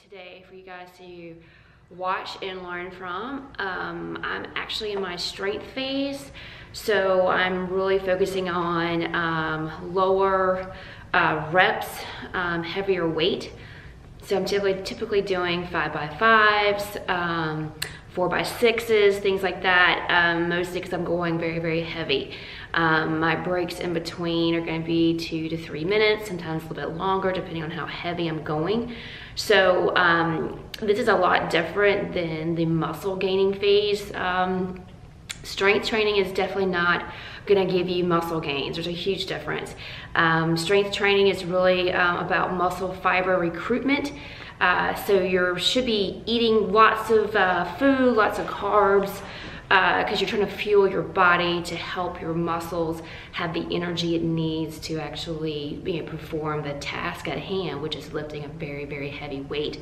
today for you guys to watch and learn from. I'm actually in my strength phase, so I'm really focusing on lower reps, heavier weight. So I'm typically doing 5x5s, 4x6s, things like that, mostly because I'm going very, very heavy. My breaks in between are going to be 2 to 3 minutes, sometimes a little bit longer depending on how heavy I'm going. So this is a lot different than the muscle gaining phase. Strength training is definitely not going to give you muscle gains. There's a huge difference. Strength training is really about muscle fiber recruitment. So you should be eating lots of food, lots of carbs, because you're trying to fuel your body to help your muscles have the energy it needs to actually perform the task at hand, which is lifting a very, very heavy weight.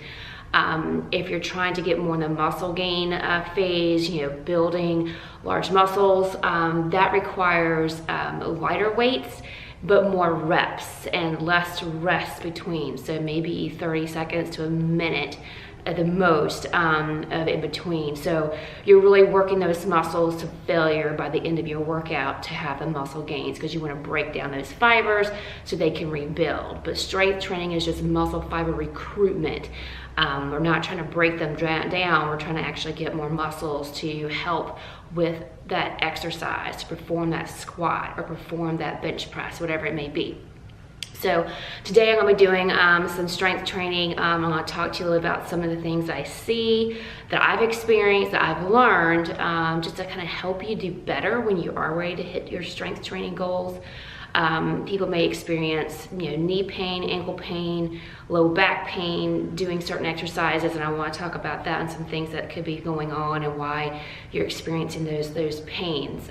If you're trying to get more in the muscle gain phase, building large muscles, that requires lighter weights, but more reps and less rest between. So maybe 30 seconds to a minute at the most of in between. So you're really working those muscles to failure by the end of your workout to have the muscle gains, because you want to break down those fibers so they can rebuild. But strength training is just muscle fiber recruitment. We're not trying to break them down. We're trying to actually get more muscles to help with that exercise, to perform that squat or perform that bench press, whatever it may be. So today I'm going to be doing some strength training. I'm going to talk to you a little about some of the things I see, that I've experienced, that I've learned, just to kind of help you do better when you are ready to hit your strength training goals. People may experience knee pain, ankle pain, low back pain doing certain exercises, and I want to talk about that and some things that could be going on and why you're experiencing those pains.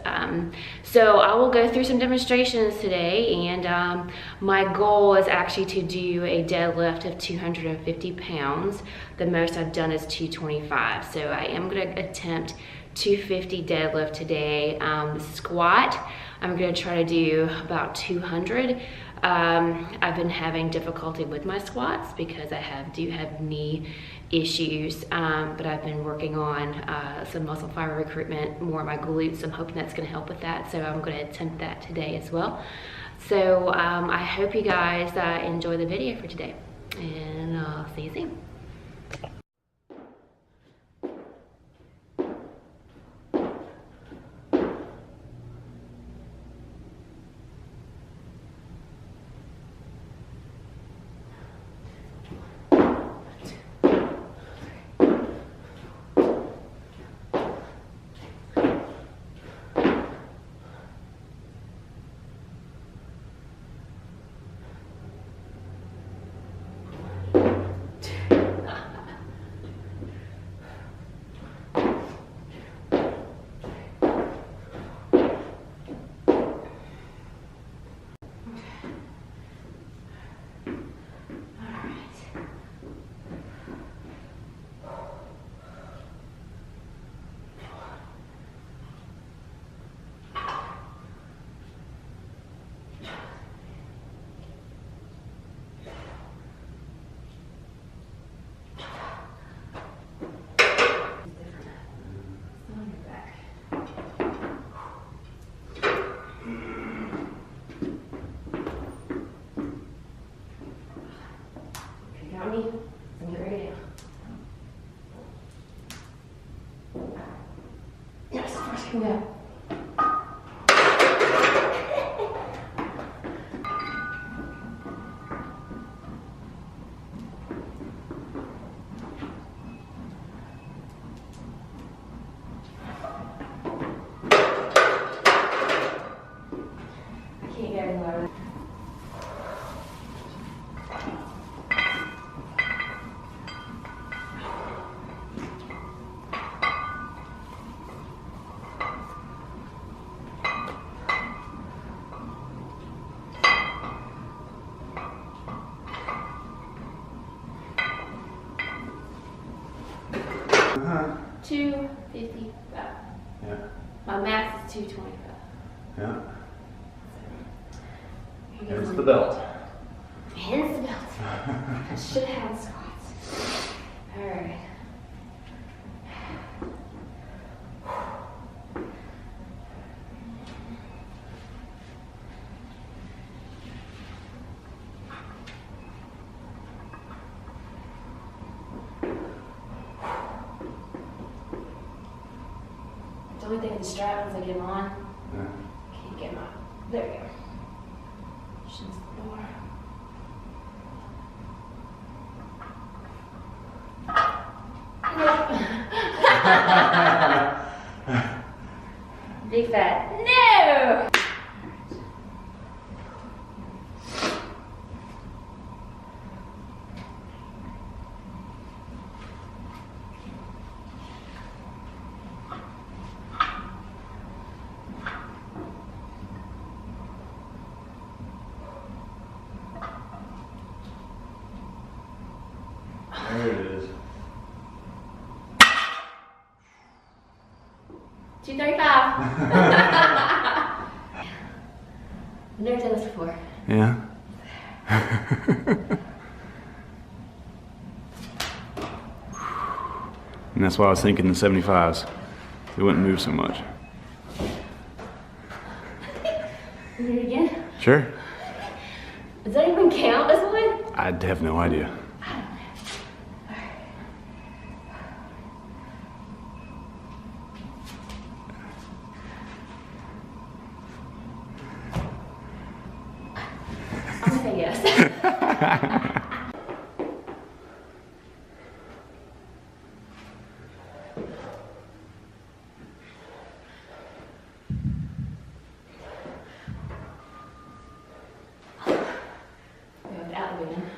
So I will go through some demonstrations today, and my goal is actually to do a deadlift of 250 pounds. The most I've done is 225, so I am going to attempt 250 deadlift today. Squat, I'm going to try to do about 200. I've been having difficulty with my squats because I do have knee issues, but I've been working on some muscle fiber recruitment, more of my glutes. I'm hoping that's going to help with that, so I'm going to attempt that today as well. So I hope you guys enjoy the video for today, and I'll see you soon. Yes, first can go. I can't get any lower. Uh-huh. 255. Yeah. My max is 225. Yeah. Here's the belt. Here's the belt. I should have had squats. All right. The only thing with the strap, once I get them on, can't get them out. There we go. Shins the door. Big fat no! There it is. 235. I've never done this before. Yeah. And that's why I was thinking the 75s. They wouldn't move so much. Do it again? Sure. Does that even count as one? I have no idea. I'm gonna say yes. Without the band.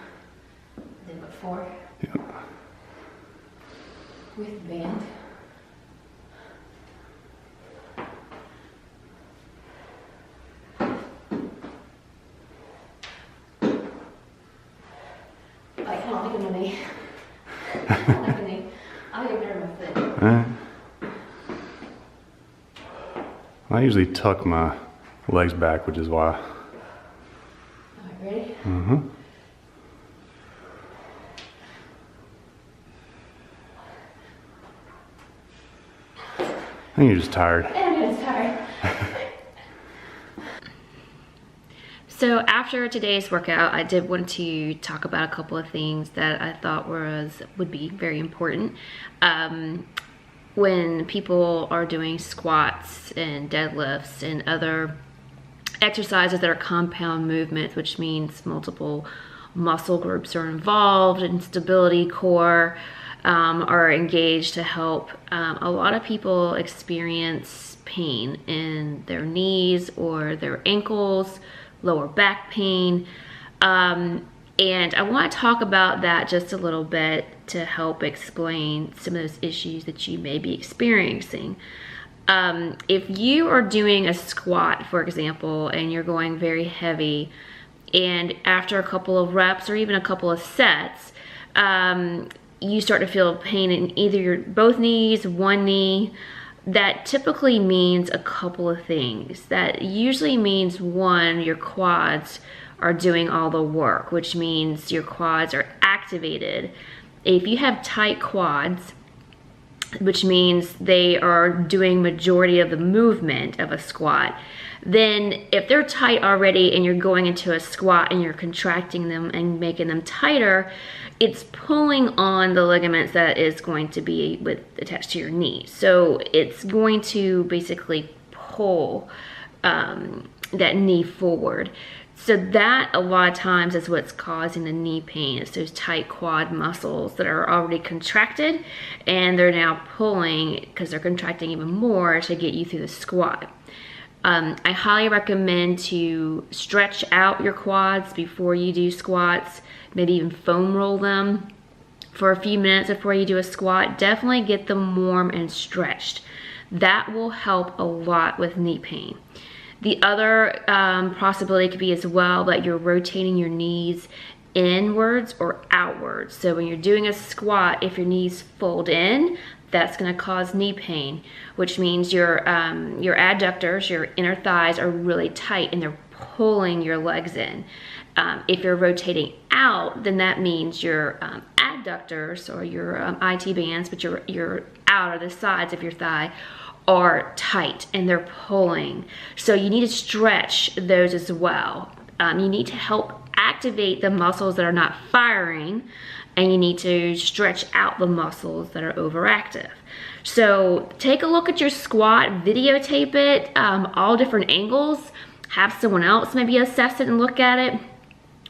Then what, 4? Yeah. With the band. I can't look at my knee. I can't look at my knee. I'll get better with it. I usually tuck my legs back, which is why. Alright, ready? Mm-hmm. I think you're just tired. I'm just tired. So after today's workout, I did want to talk about a couple of things that I thought would be very important. When people are doing squats and deadlifts and other exercises that are compound movements, which means multiple muscle groups are involved and stability core are engaged to help. A lot of people experience pain in their knees or their ankles, lower back pain. And I want to talk about that just a little bit to help explain some of those issues that you may be experiencing. If you are doing a squat, for example, and you're going very heavy, and after a couple of reps or even a couple of sets, you start to feel pain in either both knees, one knee, that typically means a couple of things. That usually means, one, your quads are doing all the work, which means your quads are activated. If you have tight quads, which means they are doing majority of the movement of a squat, then if they're tight already and you're going into a squat and you're contracting them and making them tighter, it's pulling on the ligaments that is going to be attached to your knee. So it's going to basically pull that knee forward. So that a lot of times is what's causing the knee pain. It's those tight quad muscles that are already contracted and they're now pulling because they're contracting even more to get you through the squat. I highly recommend to stretch out your quads before you do squats, maybe even foam roll them for a few minutes before you do a squat. Definitely get them warm and stretched. That will help a lot with knee pain. The other possibility could be as well that you're rotating your knees inwards or outwards. So when you're doing a squat, if your knees fold in, that's going to cause knee pain, which means your adductors, your inner thighs are really tight and they're pulling your legs in. If you're rotating out, then that means your adductors or your IT bands, but your outer, the sides of your thigh, are tight and they're pulling. So you need to stretch those as well. You need to help activate the muscles that are not firing, and you need to stretch out the muscles that are overactive. So take a look at your squat, videotape it, all different angles, have someone else maybe assess it and look at it.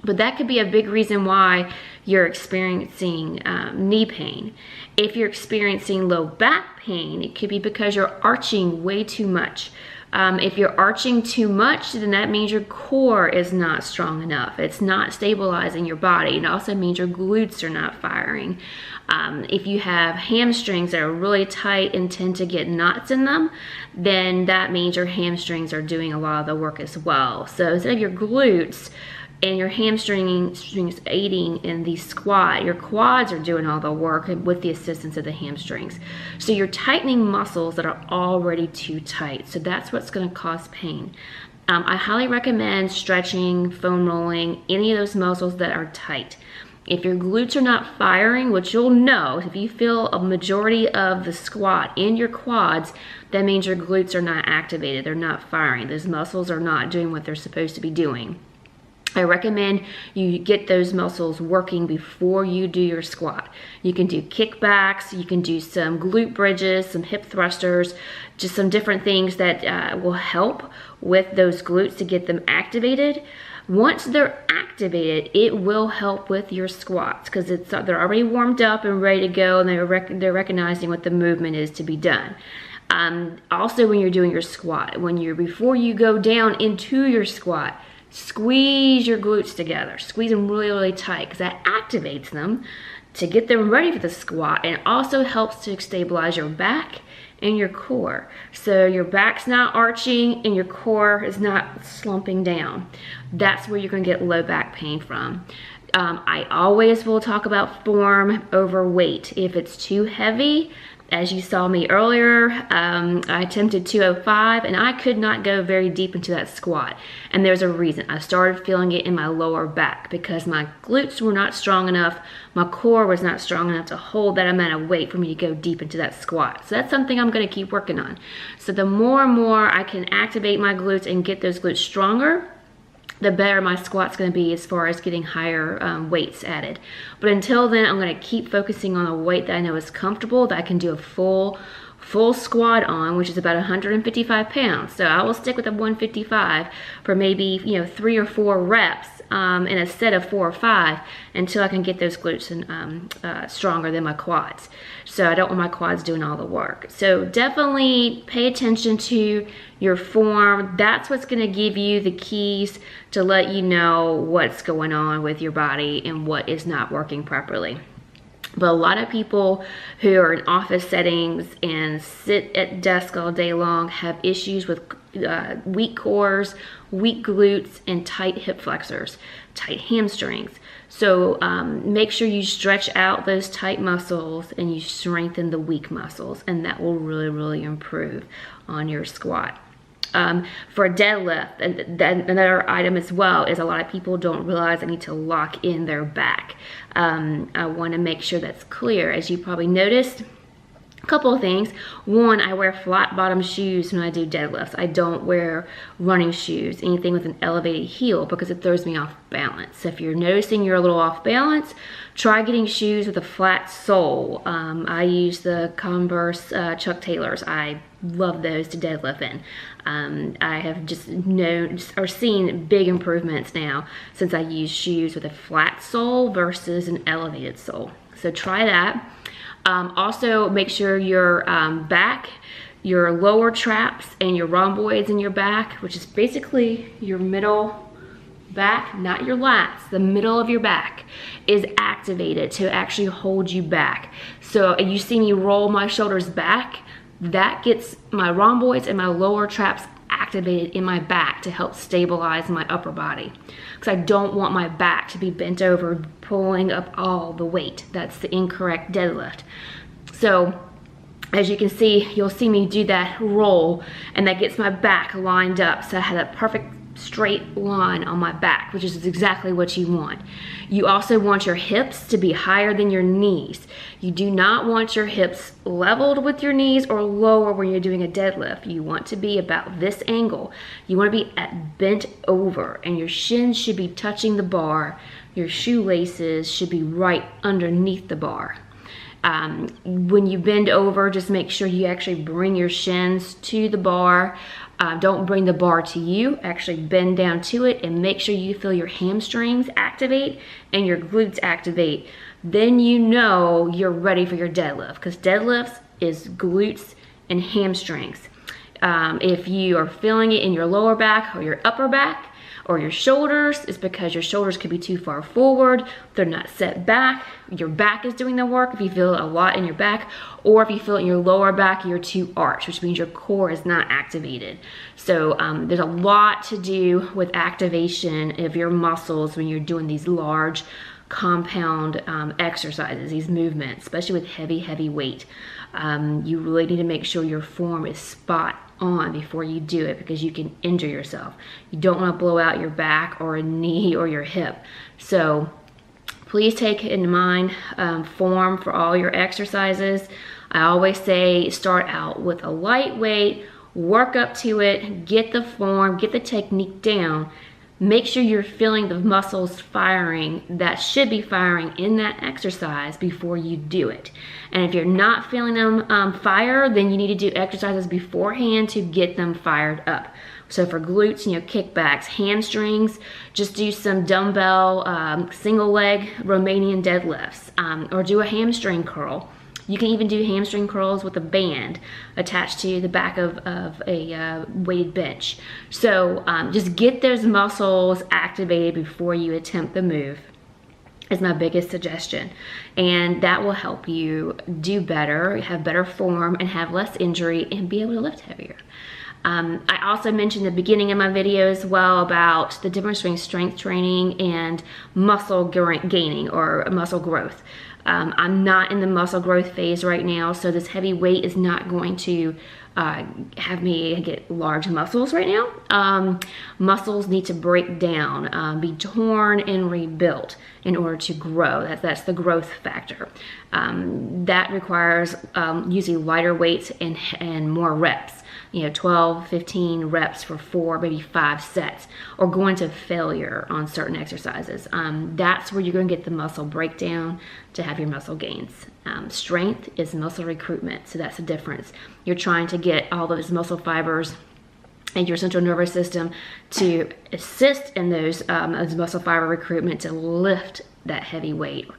But that could be a big reason why you're experiencing knee pain. If you're experiencing low back pain, it could be because you're arching way too much. If you're arching too much, then that means your core is not strong enough. It's not stabilizing your body. It also means your glutes are not firing. If you have hamstrings that are really tight and tend to get knots in them, then that means your hamstrings are doing a lot of the work as well. So instead of your glutes and your hamstrings aiding in the squat, your quads are doing all the work with the assistance of the hamstrings. So you're tightening muscles that are already too tight. So that's what's gonna cause pain. I highly recommend stretching, foam rolling, any of those muscles that are tight. If your glutes are not firing, which you'll know, if you feel a majority of the squat in your quads, that means your glutes are not activated, they're not firing. Those muscles are not doing what they're supposed to be doing. I recommend you get those muscles working before you do your squat. You can do kickbacks, you can do some glute bridges, some hip thrusters, just some different things that will help with those glutes to get them activated. Once they're activated, it will help with your squats because they're already warmed up and ready to go, and they're recognizing what the movement is to be done. Also, when you're doing your squat, before you go down into your squat, squeeze your glutes together. Squeeze them really, really tight because that activates them to get them ready for the squat, and it also helps to stabilize your back and your core. So your back's not arching and your core is not slumping down. That's where you're gonna get low back pain from. I always will talk about form over weight. If it's too heavy, as you saw me earlier, I attempted 205 and I could not go very deep into that squat. And there's a reason. I started feeling it in my lower back because my glutes were not strong enough, my core was not strong enough to hold that amount of weight for me to go deep into that squat. So that's something I'm gonna keep working on. So the more and more I can activate my glutes and get those glutes stronger, the better my squat's gonna be as far as getting higher weights added. But until then, I'm gonna keep focusing on a weight that I know is comfortable, that I can do a full squat on, which is about 155 pounds. So I will stick with the 155 for maybe 3 or 4 reps in a set of 4 or 5 until I can get those glutes stronger than my quads. So I don't want my quads doing all the work. So definitely pay attention to your form. That's what's gonna give you the keys to let you know what's going on with your body and what is not working properly. But a lot of people who are in office settings and sit at desk all day long have issues with weak cores, weak glutes, and tight hip flexors, tight hamstrings. So make sure you stretch out those tight muscles and you strengthen the weak muscles, and that will really, really improve on your squat. For a deadlift, another item as well is a lot of people don't realize they need to lock in their back. I want to make sure that's clear. As you probably noticed, a couple of things. One, I wear flat bottom shoes when I do deadlifts. I don't wear running shoes, anything with an elevated heel, because it throws me off balance. So if you're noticing you're a little off balance, try getting shoes with a flat sole. I use the Converse Chuck Taylors. I love those to deadlift in. I have just seen big improvements now since I use shoes with a flat sole versus an elevated sole. So try that. Also make sure your back, your lower traps and your rhomboids in your back, which is basically your middle back, not your lats, the middle of your back, is activated to actually hold you back. So you see me roll my shoulders back, that gets my rhomboids and my lower traps activated in my back to help stabilize my upper body, because I don't want my back to be bent over pulling up all the weight. That's the incorrect deadlift. So as you can see, you'll see me do that roll, and that gets my back lined up, so I have that perfect straight line on my back, which is exactly what you want. You also want your hips to be higher than your knees. You do not want your hips leveled with your knees or lower when you're doing a deadlift. You want to be about this angle. You want to be bent over, and your shins should be touching the bar. Your shoelaces should be right underneath the bar. When you bend over, just make sure you actually bring your shins to the bar. Don't bring the bar to you. Actually bend down to it and make sure you feel your hamstrings activate and your glutes activate. Then you know you're ready for your deadlift, because deadlifts is glutes and hamstrings. If you are feeling it in your lower back or your upper back or your shoulders, it's because your shoulders could be too far forward. They're not set back. Your back is doing the work if you feel it a lot in your back, or if you feel it in your lower back, you're too arched, which means your core is not activated. So there's a lot to do with activation of your muscles when you're doing these large compound exercises, these movements, especially with heavy weight. You really need to make sure your form is spot on before you do it, because you can injure yourself. You don't want to blow out your back or a knee or your hip. So please take in mind form for all your exercises. I always say start out with a light weight, work up to it, get the form, get the technique down. Make sure you're feeling the muscles firing that should be firing in that exercise before you do it. And if you're not feeling them fire, then you need to do exercises beforehand to get them fired up. So for glutes, kickbacks, hamstrings, just do some dumbbell single leg Romanian deadlifts, or do a hamstring curl. You can even do hamstring curls with a band attached to the back of a weighted bench. So just get those muscles activated before you attempt the move is my biggest suggestion. And that will help you do better, have better form, and have less injury, and be able to lift heavier. I also mentioned at the beginning of my video as well about the difference between strength training and muscle gaining or muscle growth. I'm not in the muscle growth phase right now, so this heavy weight is not going to have me get large muscles right now. Muscles need to break down, be torn and rebuilt in order to grow. That's the growth factor. That requires using lighter weights and more reps. 12, 15 reps for 4, maybe 5 sets, or going to failure on certain exercises. That's where you're going to get the muscle breakdown to have your muscle gains. Strength is muscle recruitment, so that's the difference. You're trying to get all those muscle fibers and your central nervous system to assist in those muscle fiber recruitment to lift that heavy weight, or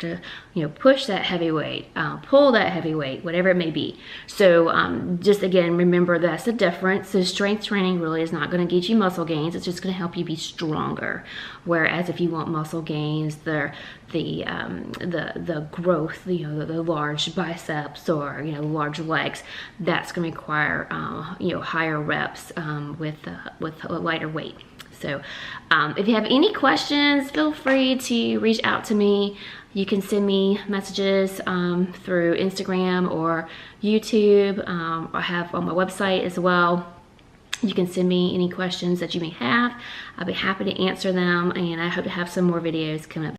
to push that heavy weight, pull that heavy weight, whatever it may be. So just again, remember that's the difference. So strength training really is not going to get you muscle gains. It's just going to help you be stronger. Whereas if you want muscle gains, the growth, the large biceps or large legs, that's going to require higher reps with a lighter weight. So if you have any questions, feel free to reach out to me. You can send me messages through Instagram or YouTube. I have on my website as well. You can send me any questions that you may have. I'll be happy to answer them, and I hope to have some more videos coming up.